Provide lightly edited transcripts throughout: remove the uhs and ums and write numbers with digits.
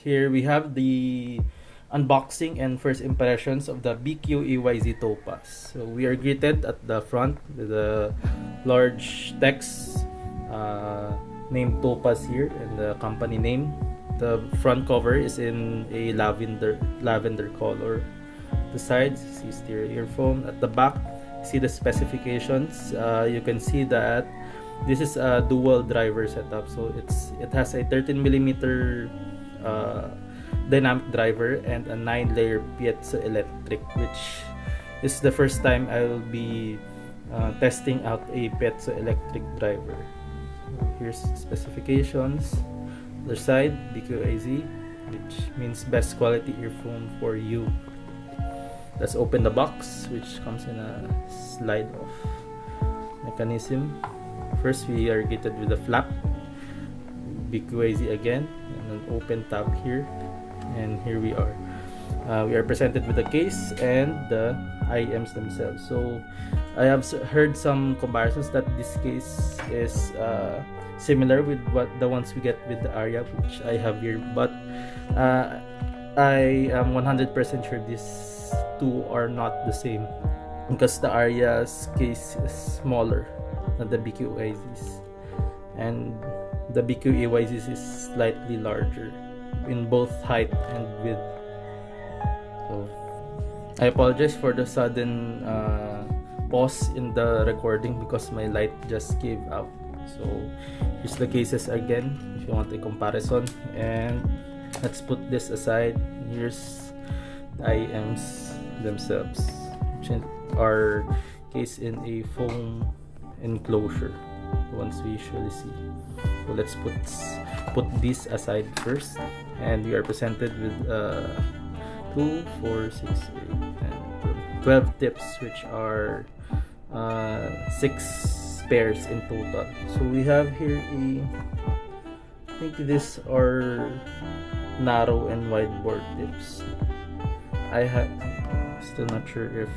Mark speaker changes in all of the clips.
Speaker 1: Here we have the unboxing and first impressions of the BQEYZ Topaz. So we are greeted at the front with a large text named Topaz here and the company name. The front cover is in a lavender color. The sides, see stereo earphone. At the back, see the specifications. You can see that this is a dual driver setup, so it has a 13mm dynamic driver and a 9-layer piezoelectric, which is the first time I will be testing out a piezoelectric driver. Here's specifications. Other side, BQEYZ, which means best quality earphone for you. Let's open the box, which comes in a slide off mechanism. First, we are greeted with a flap, BQEYZ again, and an open tab here, and here we are. We are presented with the case and the IEMs themselves. So I have heard some comparisons that this case is similar with what the ones we get with the Aria, which I have here, but I am 100% sure these two are not the same, because the Aria's case is smaller than the BQEYZ's, and the BQEYZ's is slightly larger in both height and width. So I apologize for the sudden pause in the recording because my light just gave out. So here's the cases again if you want a comparison, and let's put this aside. Here's the IEMs themselves, which are cased in a foam enclosure, the ones we usually see. So let's put this aside first, and we are presented with 2, 4, 6, 8, and 12 tips, which are 6 pairs in total. So we have here I think these are narrow and wide board tips. Still not sure if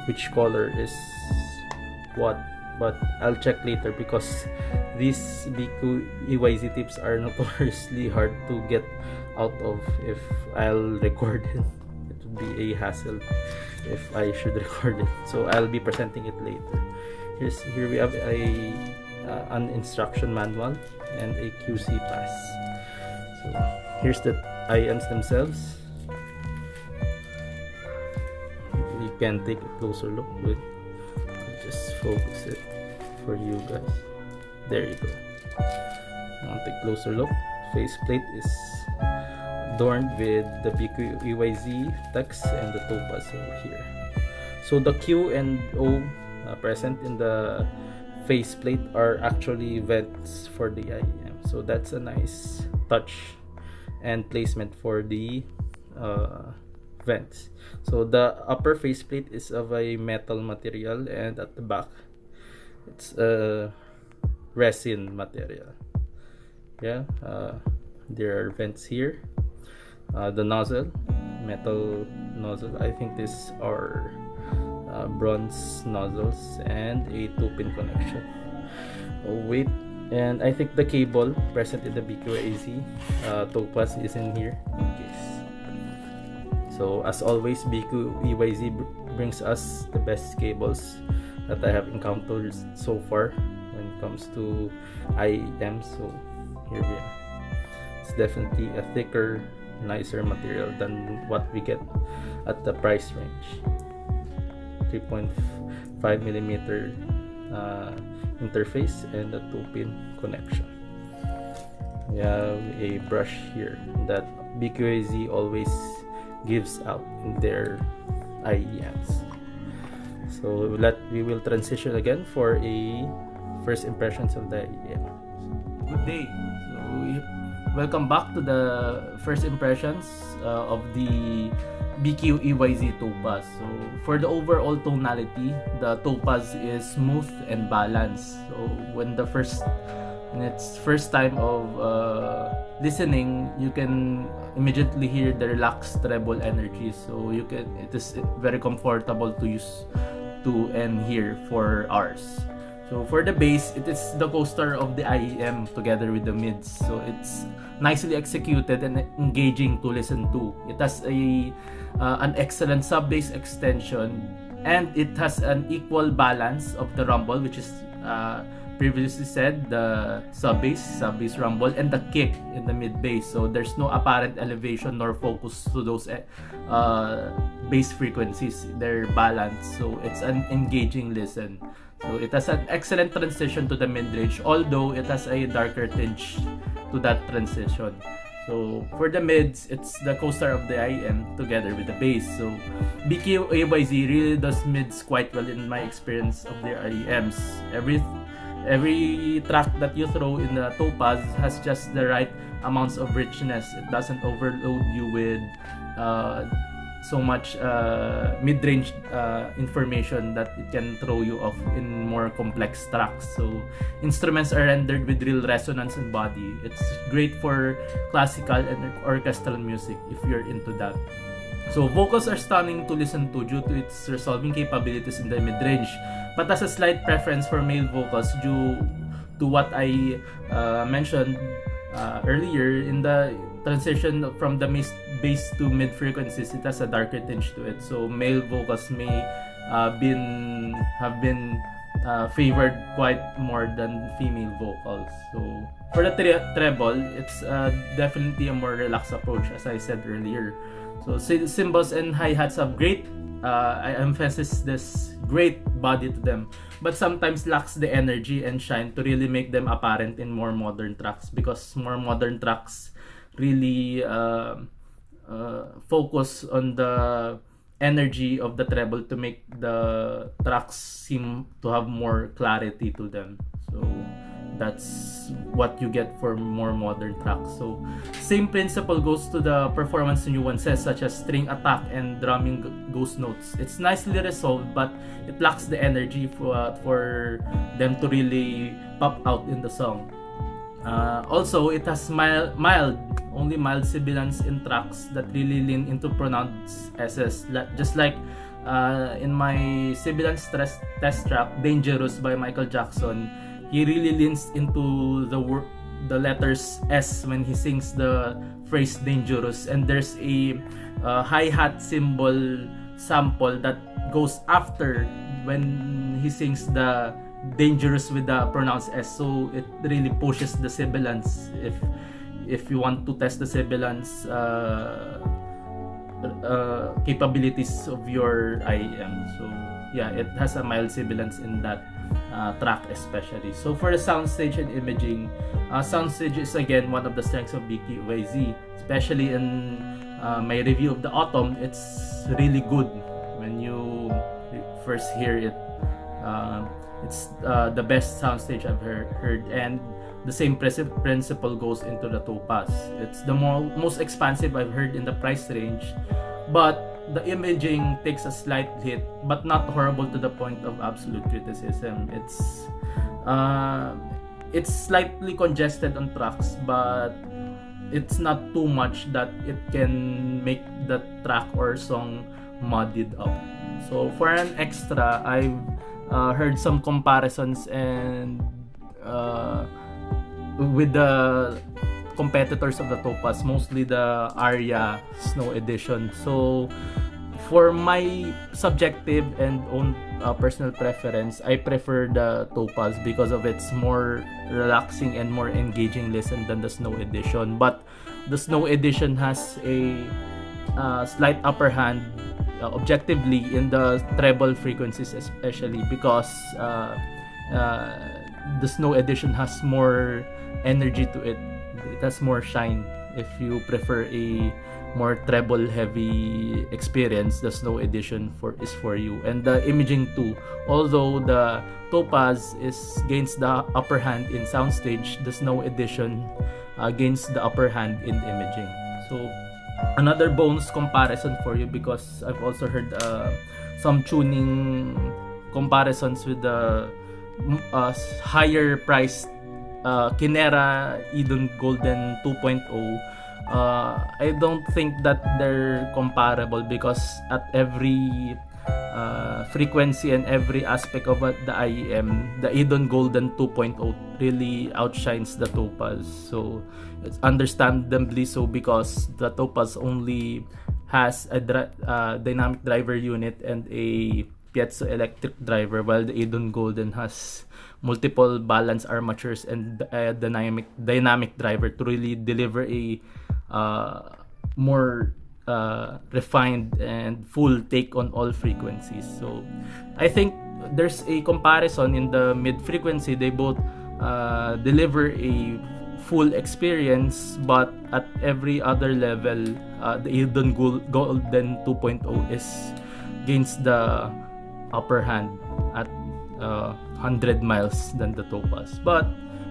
Speaker 1: which color is what, but I'll check later, because these BQEYZ tips are notoriously hard to get out of if I'll record it. It would be a hassle if I should record it, so I'll be presenting it later. Here we have an instruction manual and a QC pass. So here's the IEMs themselves. You can take a closer look with, just focus it for you guys. There you go. Now take a closer look. Faceplate is adorned with the BQEYZ text and the Topaz over here. So the Q and O present in the faceplate are actually vents for the IEM. So that's a nice touch and placement for the vents. So the upper faceplate is of a metal material, and at the back it's a resin material. Yeah, there are vents here. The nozzle, metal nozzle. I think these are bronze nozzles and a 2-pin connection. Oh wait, and I think the cable present in the BQEYZ Topaz is in here in case. So as always, BQEYZ brings us the best cables that I have encountered so far when it comes to IEMs. So here we are. It's definitely a thicker, nicer material than what we get at the price range. 3.5mm interface and a 2-pin connection. We have a brush here that BQEYZ always gives out in their IEMs. So we will transition again for a first impressions of the IEM. Good day. So welcome back to the first impressions of the BQEYZ Topaz. So for the overall tonality, the Topaz is smooth and balanced. So when it's first time of listening, you can immediately hear the relaxed treble energy. So it is very comfortable to use to and hear for hours. So for the bass, it is the co-star of the IEM together with the mids. So it's nicely executed and engaging to listen to. It has an excellent sub-bass extension, and it has an equal balance of the rumble, which is previously said, the sub-bass rumble, and the kick in the mid-bass. So there's no apparent elevation nor focus to those bass frequencies. They're balanced, so it's an engaging listen. So it has an excellent transition to the mid-range, although it has a darker tinge to that transition. So for the mids, it's the co-star of the IEM together with the bass. So BQEYZ really does mids quite well in my experience of their IEMs. Every track that you throw in the Topaz has just the right amounts of richness. It doesn't overload you with so much mid-range information that it can throw you off in more complex tracks. So instruments are rendered with real resonance and body. It's great for classical and orchestral music if you're into that. So vocals are stunning to listen to due to its resolving capabilities in the mid-range, but has a slight preference for male vocals due to what I mentioned earlier. In the transition from the bass to mid frequencies, it has a darker tinge to it. So male vocals may have been favored quite more than female vocals. So for the treble, it's definitely a more relaxed approach, as I said earlier. So cymbals and hi-hats have great, I emphasize this, great body to them, but sometimes lacks the energy and shine to really make them apparent in more modern tracks, because more modern tracks really focus on the energy of the treble to make the tracks seem to have more clarity to them. So that's what you get for more modern tracks. So same principle goes to the performance nuances such as string attack and drumming ghost notes. It's nicely resolved, but it lacks the energy for them to really pop out in the song. Also, it has only mild sibilance in tracks that really lean into pronounced S's. Just like in my sibilance test track, Dangerous by Michael Jackson, he really leans into the letters S when he sings the phrase dangerous, and there's a hi-hat cymbal sample that goes after when he sings the dangerous with the pronounced S. So it really pushes the sibilance if you want to test the sibilance capabilities of your IEM. So yeah, it has a mild sibilance in that track especially. So for the soundstage and imaging, soundstage is again one of the strengths of BQEYZ, especially in my review of the Autumn. It's really good when you first hear it. It's the best soundstage I've heard, and the same principle goes into the Topaz. It's the most expansive I've heard in the price range, but the imaging takes a slight hit, but not horrible to the point of absolute criticism. It's slightly congested on tracks, but it's not too much that it can make the track or song muddied up. So for an extra, I've heard some comparisons and with the competitors of the Topaz, mostly the Aria Snow Edition. So for my subjective and own personal preference, I prefer the Topaz because of its more relaxing and more engaging listen than the Snow Edition. But the Snow Edition has a slight upper hand objectively in the treble frequencies, especially because the Snow Edition has more energy to it. It has more shine. If you prefer a more treble heavy experience, the Snow Edition is for you. And the imaging too, although the Topaz gains the upper hand in soundstage, the Snow Edition gains the upper hand in imaging. So another bonus comparison for you, because I've also heard some tuning comparisons with the higher priced Kinera Idun Golden 2.0. I don't think that they're comparable, because at every frequency and every aspect of the IEM, the Idun Golden 2.0 really outshines the Topaz. So it's understandably so, because the Topaz only has a dynamic driver unit and a piezoelectric driver, while the Idun Golden has multiple balance armatures and a dynamic driver to really deliver a more refined and full take on all frequencies. So I think there's a comparison in the mid frequency. They both deliver a full experience, but at every other level, the Idun Golden 2.0 gains the upper hand at 100 miles than the Topaz. But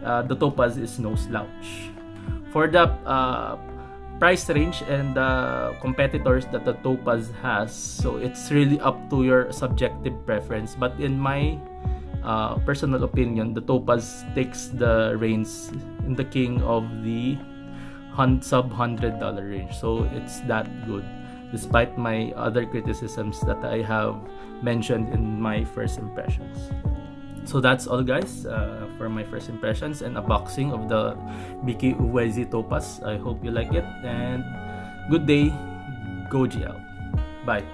Speaker 1: the Topaz is no slouch. For the price range and the competitors that the Topaz has, so it's really up to your subjective preference. But in my personal opinion, the Topaz takes the reins in the king of the sub $100 range. So it's that good, despite my other criticisms that I have mentioned in my first impressions. So that's all, guys, for my first impressions and unboxing of the BQEYZ Topaz. I hope you like it, and good day. Goji out. Bye.